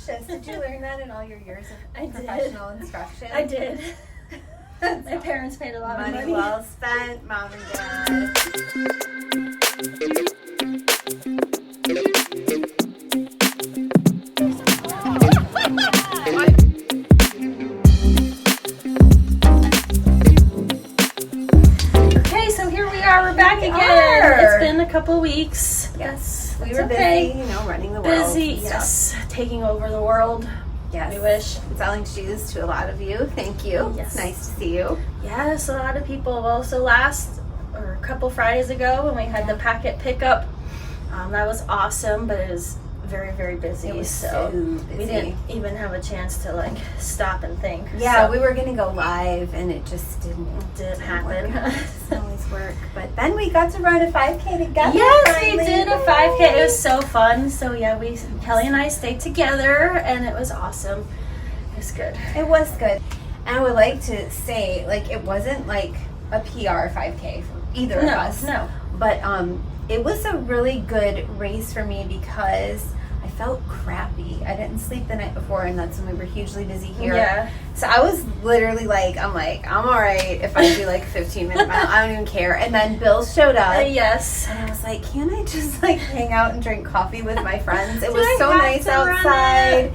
shifts. Did you learn that in all your years of professional instruction? I did. My parents paid a lot of money. Money well spent, Mom and Dad. Okay, so here we are. We're back again. It's been a couple weeks. Yes, we That's were okay. busy, running the world. Busy, and yes. Taking over the world. Yes. We wish. Selling shoes to a lot of you. Thank you. Yes. It's nice to see you. Yes, a lot of people. Well, so a couple Fridays ago when we had the packet pickup, that was awesome, but it was very, very busy. It was so busy. We didn't even have a chance to stop and think. Yeah, so we were gonna go live and it just didn't happen. Work. It doesn't always work. But then we got to run a 5K together. Yes, finally. we did a 5K. It was so fun. So yeah, Kelly and I stayed together and it was awesome. It was good. It was good. And I would like to say, it wasn't like a PR 5K for either of us. No. But it was a really good race for me because I felt crappy. I didn't sleep the night before, and that's when we were hugely busy here. Yeah. So I was literally I'm all right if I do a 15-minute mile. I don't even care. And then Bill showed up. Yes. And I was like, can I just hang out and drink coffee with my friends? It was I so have nice to run outside. it?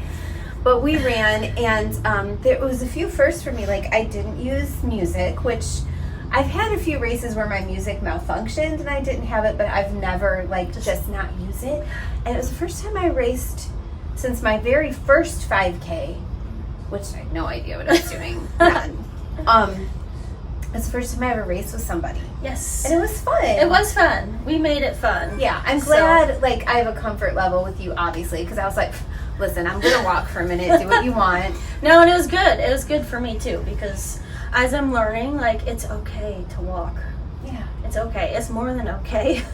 But we ran, and there was a few firsts for me. I didn't use music, which I've had a few races where my music malfunctioned and I didn't have it, but I've never just not use it. And it was the first time I raced since my very first 5K, which I had no idea what I was doing. None. It's the first time I ever raced with somebody. Yes. And it was fun. It was fun. We made it fun. Yeah, I'm glad, I have a comfort level with you, obviously, because I was like, listen, I'm going to walk for a minute, do what you want. No, and it was good. It was good for me, too, because as I'm learning, it's okay to walk. Yeah. It's okay. It's more than okay.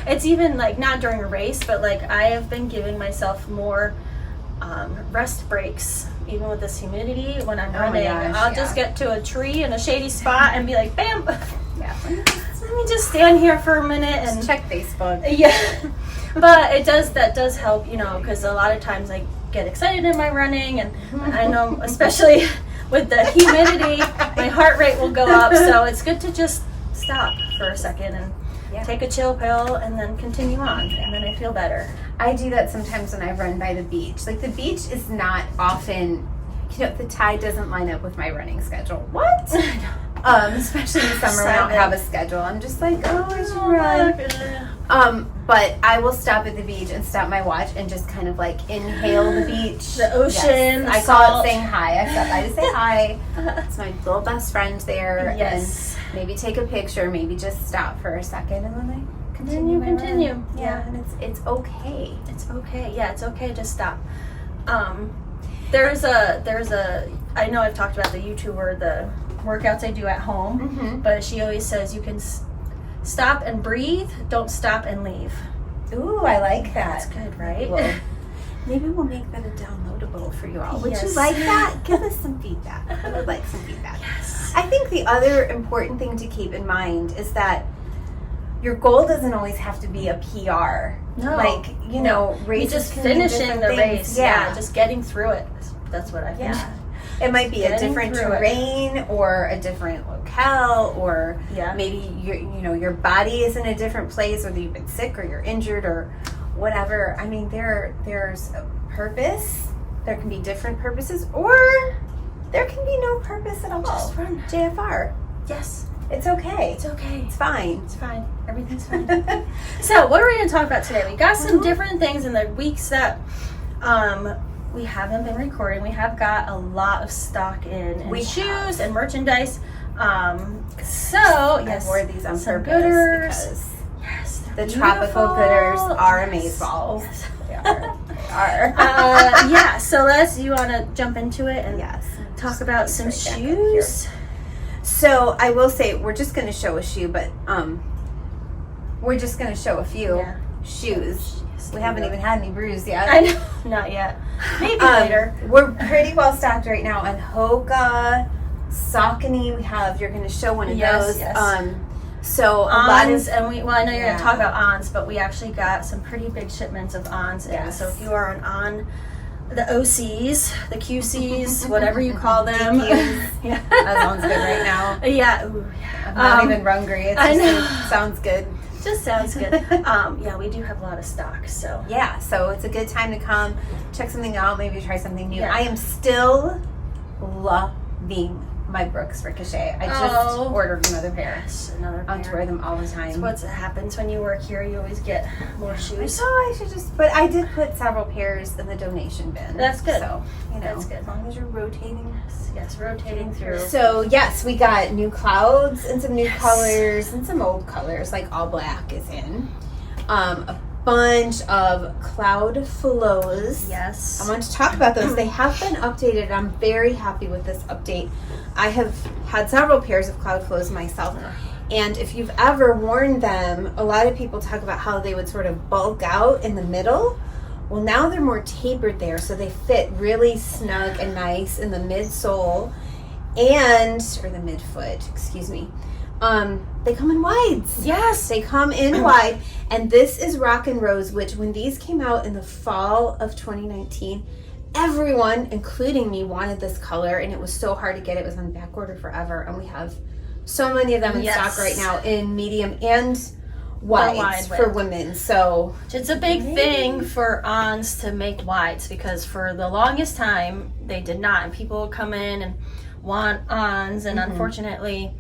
It's even, not during a race, but, I have been giving myself more rest breaks, even with this humidity. When I'm running, I'll just get to a tree in a shady spot and be like, bam! Yeah. Let me just stand here for a minute and just check Facebook. Yeah. But that does help, because a lot of times I get excited in my running, and I know, especially with the humidity, my heart rate will go up. So it's good to just stop for a second and take a chill pill and then continue on, and then I feel better. I do that sometimes when I run by the beach. The beach is not often, the tide doesn't line up with my running schedule. What? Especially in the summer when I don't have a schedule. I'm just I should run. But I will stop at the beach and stop my watch and just kind of inhale the beach. The ocean, I call it saying hi. I stop by to say hi. It's my little best friend there. Yes. And maybe take a picture, maybe just stop for a second and then I continue. Yeah. And it's okay. It's okay. Yeah, it's okay to stop. There's a I know I've talked about the YouTuber, the workouts I do at home, but she always says you can stop and breathe, don't stop and leave. Ooh, I like that. That's good, right? Well, maybe we'll make that a downloadable for you all. Would Yes. you like that? Give us some feedback. I would like some feedback. Yes. I think the other important thing to keep in mind is that your goal doesn't always have to be a PR. No. Races just can mean finishing different the things. race. Yeah, just getting through it. That's what I think. Yeah. It might be a different terrain or a different locale, or maybe your body is in a different place, or you've been sick or you're injured or whatever. I mean, there's a purpose. There can be different purposes, or there can be no purpose at all. Just run. JFR. Yes. It's okay. It's okay. It's fine. It's fine. Everything's fine. So, what are we going to talk about today? We got some different things in the weeks that we haven't been recording. We have got a lot of stock in shoes and merchandise. I wore these on some purpose because the tropical gooders are amazeballs. Yes. They are. So you want to jump into it and talk about some shoes? So I will say we're just going to show a shoe, but we're just going to show a few shoes. We haven't even had any brews yet. I know, not yet. Maybe later. We're pretty well stocked right now on Hoka, Saucony. You're going to show one of those. Yes. So a Ons, lot of, and I know you're going to talk about Ons, but we actually got some pretty big shipments of Ons in. So if you are an On the OCs, the QCs, whatever you call them. Yeah. That sounds good right now. Yeah. Ooh, I'm not even Rungry. It sounds good. Just sounds good. Yeah, we do have a lot of stock, so. Yeah, so it's a good time to come, check something out, maybe try something new. Yeah. I am still loving my Brooks Ricochet. I just ordered another pair. Yes, another pair. I'll wear them all the time. That's what happens when you work here. You always get more shoes. I should just, but I did put several pairs in the donation bin. That's good. So, That's good. As long as you're rotating. Yes, rotating through. So, yes, we got new clouds and some new colors and some old colors, like all black is in. A bunch of cloud flows. Yes. I want to talk about those. They have been updated. I'm very happy with this update. I have had several pairs of cloud flows myself. And if you've ever worn them, a lot of people talk about how they would sort of bulk out in the middle. Well, now they're more tapered there, so they fit really snug and nice in the midsole or the midfoot, excuse me. They come in wides. Yes. They come in wide. And this is Rock and Rose, which when these came out in the fall of 2019, everyone, including me, wanted this color, and it was so hard to get. It was on back order forever, and we have so many of them in stock right now in medium and wides for women. So it's a big thing for ons to make wides, because for the longest time they did not, and people would come in and want ons, and unfortunately,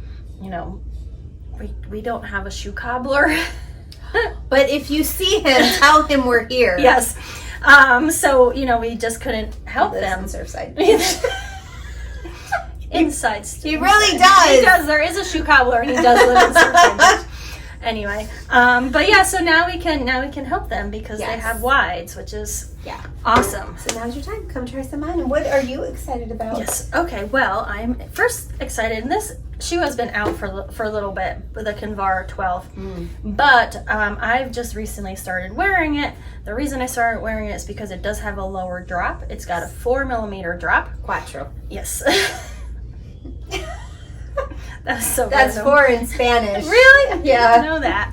we don't have a shoe cobbler. But if you see him, tell him we're here. Yes. So we just couldn't help them. In Surfside. Inside. He really does. He does. There is a shoe cobbler, and he does live in Surfside. Anyway, but yeah, so now we can help them because they have wides, which is awesome. So now's your time. Come try some on. And what are you excited about? Yes. Okay. Well, I'm first excited, and this shoe has been out for a little bit with a Kinvara 12, but I've just recently started wearing it. The reason I started wearing it is because it does have a lower drop. It's got a 4mm drop. Quattro. Yes. That's so. That's random. 4 in Spanish. Really? Yeah. I didn't know that.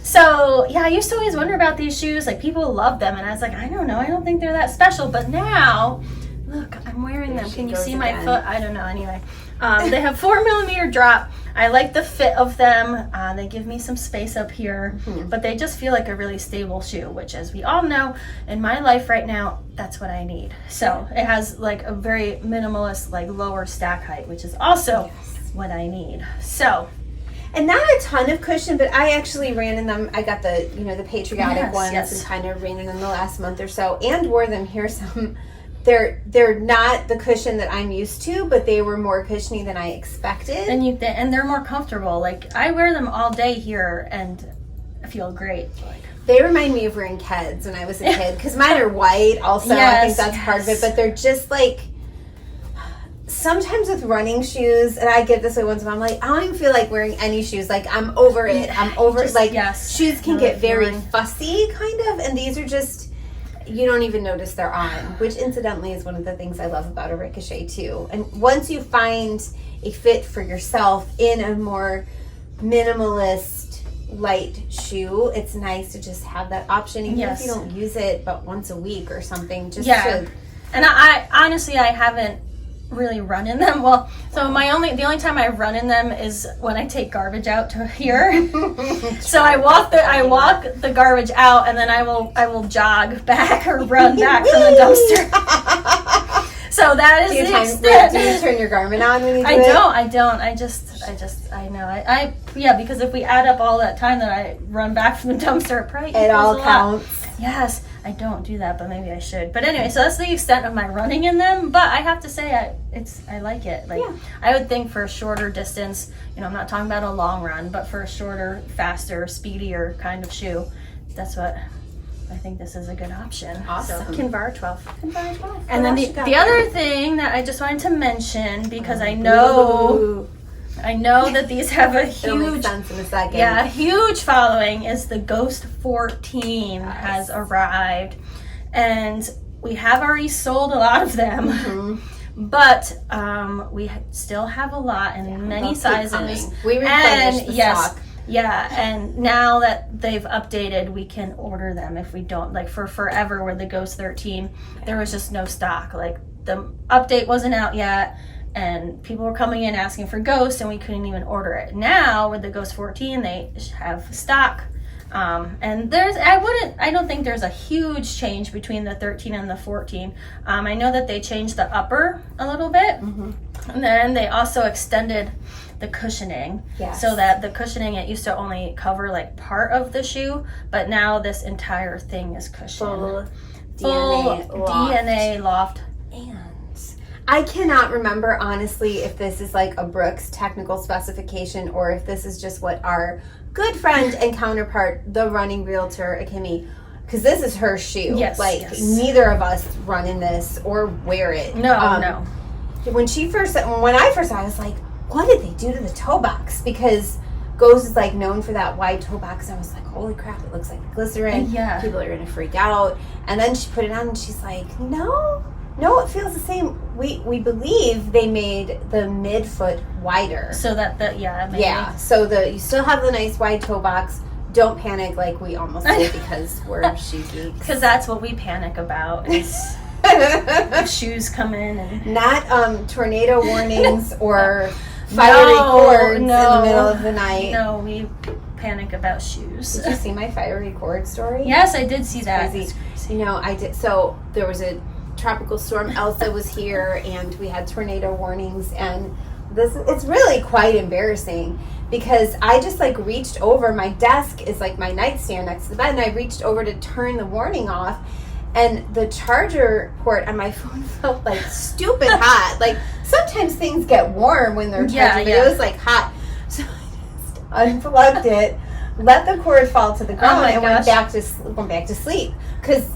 So yeah, I used to always wonder about these shoes. Like, people love them, and I was like, I don't know, I don't think they're that special. But now, look, I'm wearing them. Can you see my foot? I don't know. Anyway, they have 4mm drop. I like the fit of them. They give me some space up here, but they just feel like a really stable shoe, which, as we all know, in my life right now, that's what I need. So it has like a very minimalist, like lower stack height, which is also what I need. So. And not a ton of cushion, but I actually ran in them. I got the the patriotic ones and kind of ran in them the last month or so, and wore them here some. They're not the cushion that I'm used to, but they were more cushiony than I expected. And they're more comfortable. Like, I wear them all day here, and I feel great. They remind me of wearing Keds when I was a kid, because mine are white also. I think that's part of it, but they're just like, sometimes with running shoes, and I get this way once in a while, I'm like, I don't even feel like wearing any shoes. Like, I'm over it. I'm over it. Like, shoes can get very fussy, kind of, and these are just, you don't even notice they're on, which incidentally is one of the things I love about a Ricochet too. And once you find a fit for yourself in a more minimalist light shoe, it's nice to just have that option, even if you don't use it but once a week or something. Just to... And I honestly, I haven't really run in them. Well, so the only time I run in them is when I take garbage out to here. So I walk the garbage out, and then I will jog back or run back from the dumpster. So that is the extent. Do you turn your Garmin on when you do I it? don't. I know. Because if we add up all that time that I run back from the dumpster, it probably it all counts. Yes, I don't do that, but maybe I should. But anyway, so that's the extent of my running in them. But I have to say, I like it. Like, I would think for a shorter distance, I'm not talking about a long run, but for a shorter, faster, speedier kind of shoe, that's what I think this is a good option. Awesome. So, Kinvara 12. Kinvara 12. And then the other thing that I just wanted to mention, because I know that these have a huge, sense in a second. Yeah, a huge following, is the Ghost 14 has arrived, and we have already sold a lot of them, but we still have a lot in many sizes. We replenished the stock. Yeah, and now that they've updated, we can order them if we don't. Like for forever with the Ghost 13, there was just no stock. Like the update wasn't out yet, and people were coming in asking for Ghost, and we couldn't even order it. Now with the Ghost 14, they have stock. And I don't think there's a huge change between the 13 and the 14. I know that they changed the upper a little bit, and then they also extended the cushioning, so that the cushioning, it used to only cover like part of the shoe, but now this entire thing is cushioned. Full DNA loft. And I cannot remember honestly if this is like a Brooks technical specification or if this is just what our good friend and counterpart, the running realtor Akemi, because this is her shoe. Neither of us run in this or wear it. No. When I first saw it, I was like, what did they do to the toe box? Because Ghost is like known for that wide toe box. And I was like, holy crap, it looks like glycerin. Yeah. People are going to freak out. And then she put it on and she's like, no, it feels the same. We believe they made the midfoot wider. So that maybe. Yeah, so you still have the nice wide toe box. Don't panic like we almost did because we're shoe geeks. Because that's what we panic about is shoes come in. And not tornado warnings or fiery cords in the middle of the night. No, we panic about shoes. Did you see my fiery cord story? Yes, I did see that. Crazy. I did. So there was a tropical storm. Elsa was here, and we had tornado warnings. And it's really quite embarrassing because I just like reached over. My desk is like my nightstand next to the bed, and I reached over to turn the warning off. And the charger port on my phone felt like stupid hot. Like sometimes things get warm when they're charging, but it was like hot. So I just unplugged it, let the cord fall to the ground, and went back to sleep. Because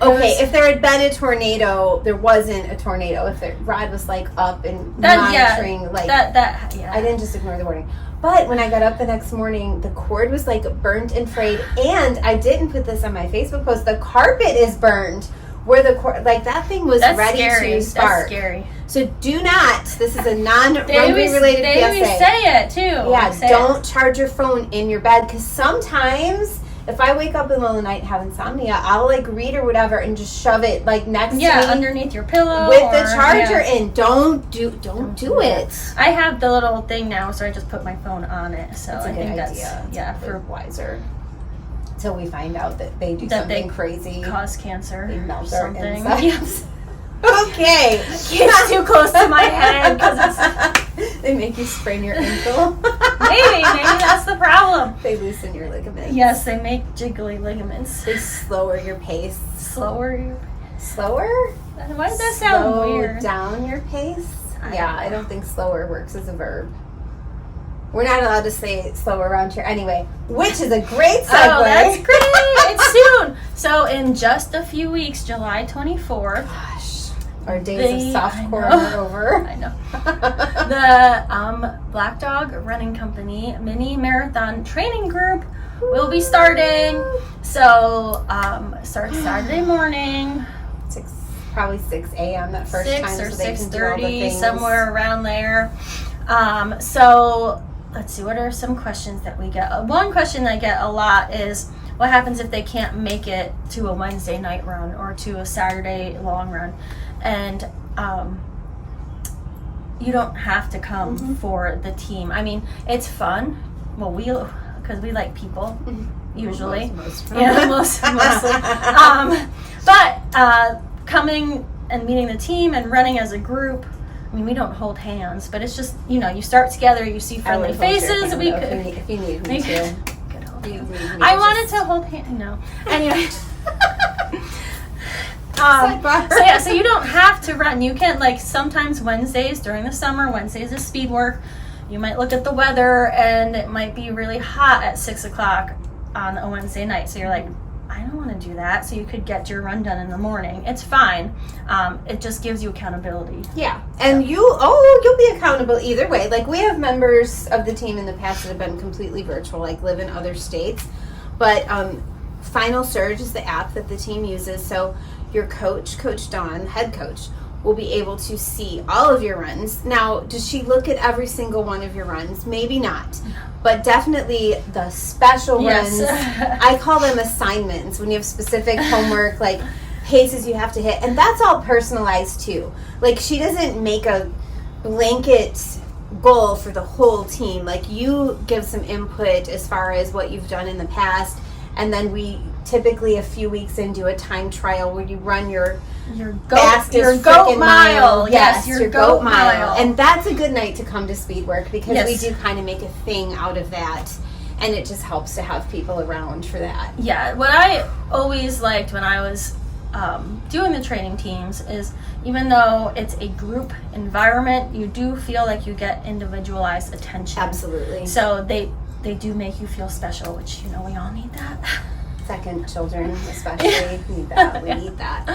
if there had been a tornado, there wasn't a tornado. If the rod was like up and monitoring, I didn't just ignore the warning. But when I got up the next morning, the cord was like burnt and frayed, and I didn't put this on my Facebook post. The carpet is burned where the cord, like that thing was ready to spark. That's scary. So do not. This is a non-Rungry related PSA. They always say it too. Yeah, don't charge your phone in your bed because sometimes if I wake up in the middle of the night and have insomnia, I'll like read or whatever and just shove it like next to me. Underneath your pillow. With the charger in. Don't do it. I have the little thing now, so I just put my phone on it. So that's I think idea. That's for wiser. Until we find out that they do something crazy. Cause cancer. They melt or their something. insides. Okay. It's too close to my head because they make you sprain your ankle. Maybe that's the problem. They loosen your ligaments. Yes, they make jiggly ligaments. They slower your pace. Slower? Why does that sound weird? Slow down your pace? I don't think slower works as a verb. We're not allowed to say slower around here anyway, which is a great segue. Oh, that's great. It's soon. So in just a few weeks, July 24th. Gosh. Our days of softcore are over. I know. The Black Dog Running Company Mini Marathon Training Group will be starting. So starts Saturday morning. Probably 6 a.m. that first 6 time. or so 6:30, somewhere around there. So let's see, what are some questions that we get? One question I get a lot is, what happens if they can't make it to a Wednesday night run or to a Saturday long run? And you don't have to come for the team. I mean, it's fun. Well, because we like people, usually. Mostly. But coming and meeting the team and running as a group, I mean, we don't hold hands, but it's just, you start together, you see friendly faces. If you need me to. I wanted to hold hands. No. Anyway. So you don't have to run. You can, like, sometimes Wednesdays during the summer, Wednesdays is speed work. You might look at the weather and it might be really hot at 6 o'clock on a Wednesday night. So you're like, I don't want to do that. So you could get your run done in the morning. It's fine. It just gives you accountability. Yeah. And you'll be accountable either way. Like, we have members of the team in the past that have been completely virtual, like live in other states. But Final Surge is the app that the team uses. So your coach, Coach Dawn, head coach, will be able to see all of your runs. Now, does she look at every single one of your runs? Maybe not. But definitely the special runs, I call them assignments, when you have specific homework, like paces you have to hit. And that's all personalized too. Like, she doesn't make a blanket goal for the whole team. Like, you give some input as far as what you've done in the past, and then we typically a few weeks in do a time trial where you run your fastest goat frickin' mile. Yes, your goat mile. And that's a good night to come to speed work, because Yes. we do kind of make a thing out of that, and it just helps to have people around for that. Yeah, what I always liked when I was doing the training teams is, even though it's a group environment, you do feel like you get individualized attention. Absolutely. So they do make you feel special, which, you know, we all need that. Second children especially need that. We need that.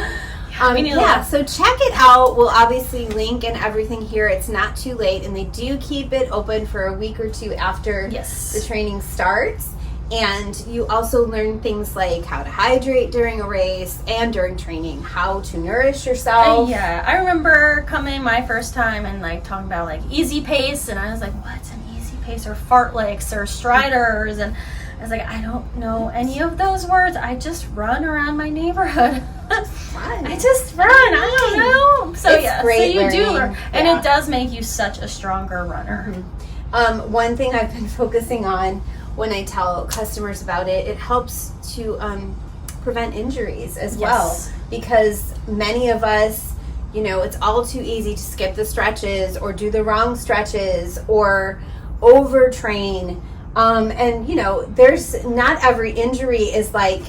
We need Yeah, so check it out. We'll obviously link and everything here. It's not too late, and they do keep it open for a week or two after Yes. the training starts. And you also learn things like how to hydrate during a race and during training, how to nourish yourself. Yeah, I remember coming my first time and like talking about like easy pace, and I was like, what's an easy pace, or fartleks, or striders, and I was like, I don't know any of those words. I just run around my neighborhood. Fun. I just run. I don't know. So It's yeah, great so you do learning. learn, and Yeah. it does make you such a stronger runner. One thing I've been focusing on when I tell customers about it, it helps to prevent injuries as well. Yes. Because many of us, you know, it's all too easy to skip the stretches or do the wrong stretches or overtrain. And, you know, there's not every injury is like,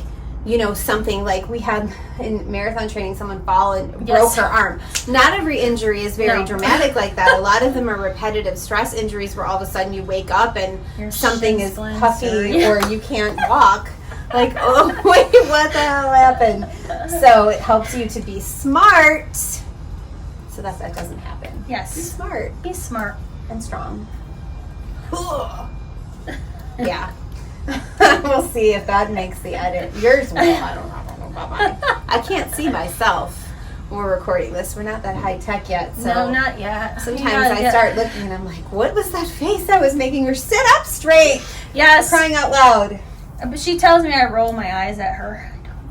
you know, something like we had in marathon training, someone fall and broke her arm. Not every injury is very No. dramatic like that. A lot of them are repetitive stress injuries where all of a sudden you wake up and Your something shin is splints puffy or- or you can't walk. Like, oh, wait, what the hell happened? So it helps you to be smart so that that doesn't happen. Be Yes. smart Be smart. and strong. Yeah. We'll see if that makes the edit. Yours will. I don't know about mine. I can't see myself when we're recording this. We're not that high tech yet. So No, not yet. sometimes I start looking and I'm like, what was that face I was making her sit up straight? Yes. Crying out loud. But she tells me I roll my eyes at her.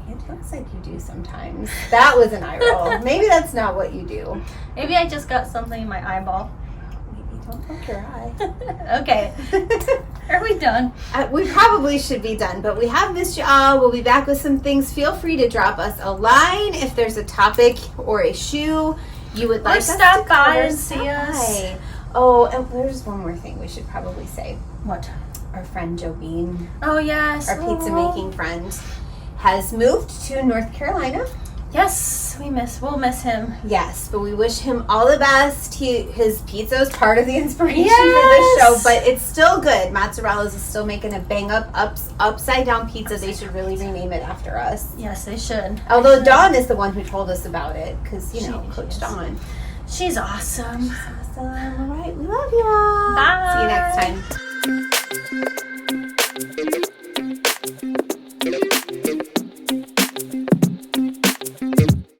It looks like you do sometimes. That was an eye roll. Maybe that's not what you do. Maybe I just got something in my eyeball. Maybe don't poke your eye. Okay. Are we done? We probably should be done, but we have missed you all. We'll be back with some things. Feel free to drop us a line if there's a topic or a shoe you would like us to stop by cover. and see us. By. Oh, and there's one more thing we should probably say. What? Our friend Joe Bean, Oh, yes. our pizza making friend, has moved to North Carolina. Yes, we'll miss him. Yes, but we wish him all the best. His pizza is part of the inspiration for Yes. this show, but it's still good. Mozzarella's is still making a upside down pizza. They should really rename it after us. Yes, they should. Although Dawn is the one who told us about it, because, She Coach is. Dawn. She's awesome. Awesome. All right, we love you all. Bye. See you next time.